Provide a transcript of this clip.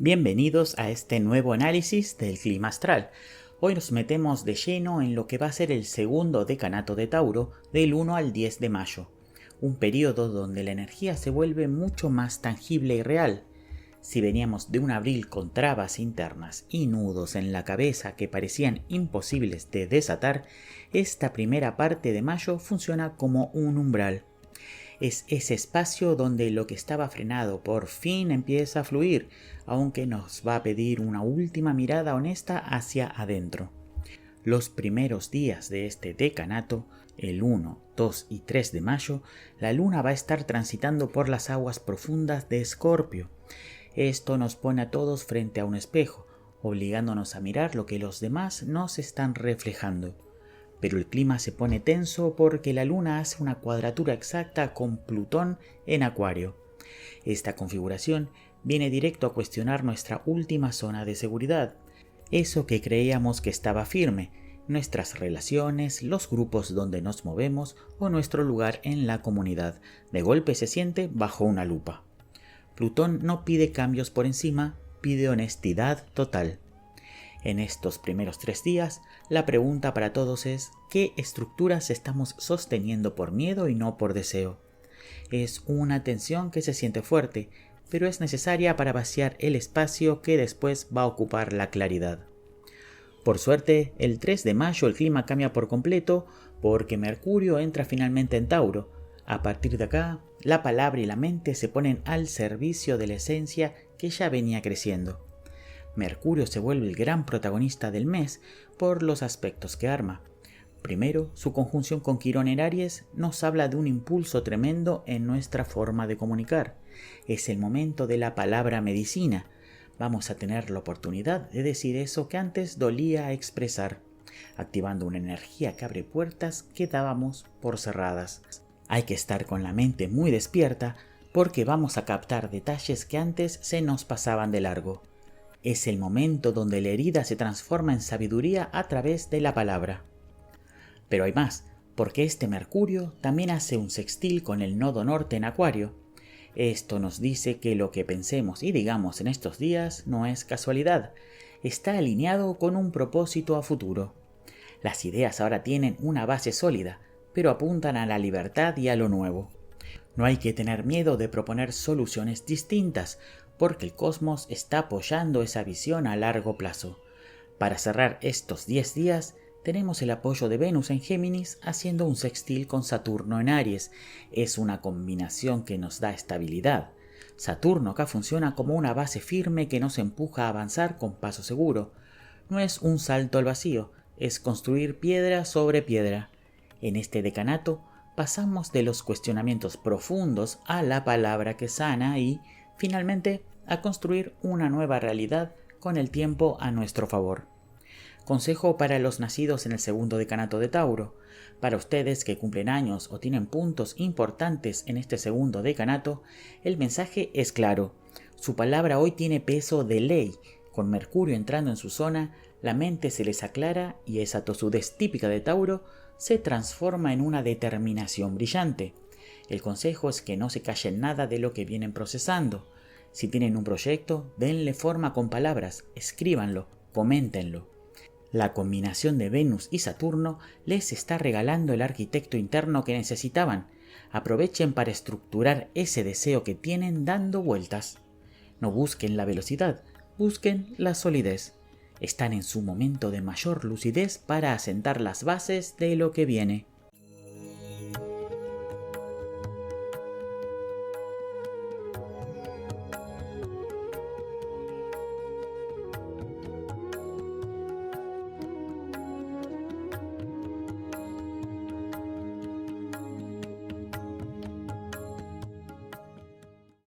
Bienvenidos a este nuevo análisis del clima astral. Hoy nos metemos de lleno en lo que va a ser el segundo decanato de Tauro del 1 al 10 de mayo, un periodo donde la energía se vuelve mucho más tangible y real. Si veníamos de un abril con trabas internas y nudos en la cabeza que parecían imposibles de desatar, esta primera parte de mayo funciona como un umbral. Es ese espacio donde lo que estaba frenado por fin empieza a fluir, aunque nos va a pedir una última mirada honesta hacia adentro. Los primeros días de este decanato, el 1, 2 y 3 de mayo, la luna va a estar transitando por las aguas profundas de Escorpio. Esto nos pone a todos frente a un espejo, obligándonos a mirar lo que los demás nos están reflejando. Pero el clima se pone tenso porque la luna hace una cuadratura exacta con Plutón en Acuario. Esta configuración viene directo a cuestionar nuestra última zona de seguridad, eso que creíamos que estaba firme, nuestras relaciones, los grupos donde nos movemos o nuestro lugar en la comunidad. De golpe se siente bajo una lupa. Plutón no pide cambios por encima, pide honestidad total. En estos primeros 3 días, la pregunta para todos es ¿qué estructuras estamos sosteniendo por miedo y no por deseo? Es una tensión que se siente fuerte, pero es necesaria para vaciar el espacio que después va a ocupar la claridad. Por suerte, el 3 de mayo el clima cambia por completo porque Mercurio entra finalmente en Tauro. A partir de acá, la palabra y la mente se ponen al servicio de la esencia que ya venía creciendo. Mercurio se vuelve el gran protagonista del mes por los aspectos que arma. Primero, su conjunción con Quirón en Aries nos habla de un impulso tremendo en nuestra forma de comunicar. Es el momento de la palabra medicina. Vamos a tener la oportunidad de decir eso que antes dolía expresar, activando una energía que abre puertas que dábamos por cerradas. Hay que estar con la mente muy despierta porque vamos a captar detalles que antes se nos pasaban de largo. Es el momento donde la herida se transforma en sabiduría a través de la palabra. Pero hay más, porque este Mercurio también hace un sextil con el nodo norte en Acuario. Esto nos dice que lo que pensemos y digamos en estos días no es casualidad, está alineado con un propósito a futuro. Las ideas ahora tienen una base sólida, pero apuntan a la libertad y a lo nuevo. No hay que tener miedo de proponer soluciones distintas, porque el cosmos está apoyando esa visión a largo plazo. Para cerrar estos 10 días, tenemos el apoyo de Venus en Géminis haciendo un sextil con Saturno en Aries. Es una combinación que nos da estabilidad. Saturno acá funciona como una base firme que nos empuja a avanzar con paso seguro. No es un salto al vacío, es construir piedra sobre piedra. En este decanato, pasamos de los cuestionamientos profundos a la palabra que sana y, finalmente, a construir una nueva realidad con el tiempo a nuestro favor. Consejo para los nacidos en el segundo decanato de Tauro. Para ustedes que cumplen años o tienen puntos importantes en este segundo decanato, el mensaje es claro. Su palabra hoy tiene peso de ley. Con Mercurio entrando en su zona, la mente se les aclara y esa tosudez típica de Tauro se transforma en una determinación brillante. El consejo es que no se callen nada de lo que vienen procesando. Si tienen un proyecto, denle forma con palabras, escríbanlo, coméntenlo. La combinación de Venus y Saturno les está regalando el arquitecto interno que necesitaban. Aprovechen para estructurar ese deseo que tienen dando vueltas. No busquen la velocidad, busquen la solidez. Están en su momento de mayor lucidez para asentar las bases de lo que viene.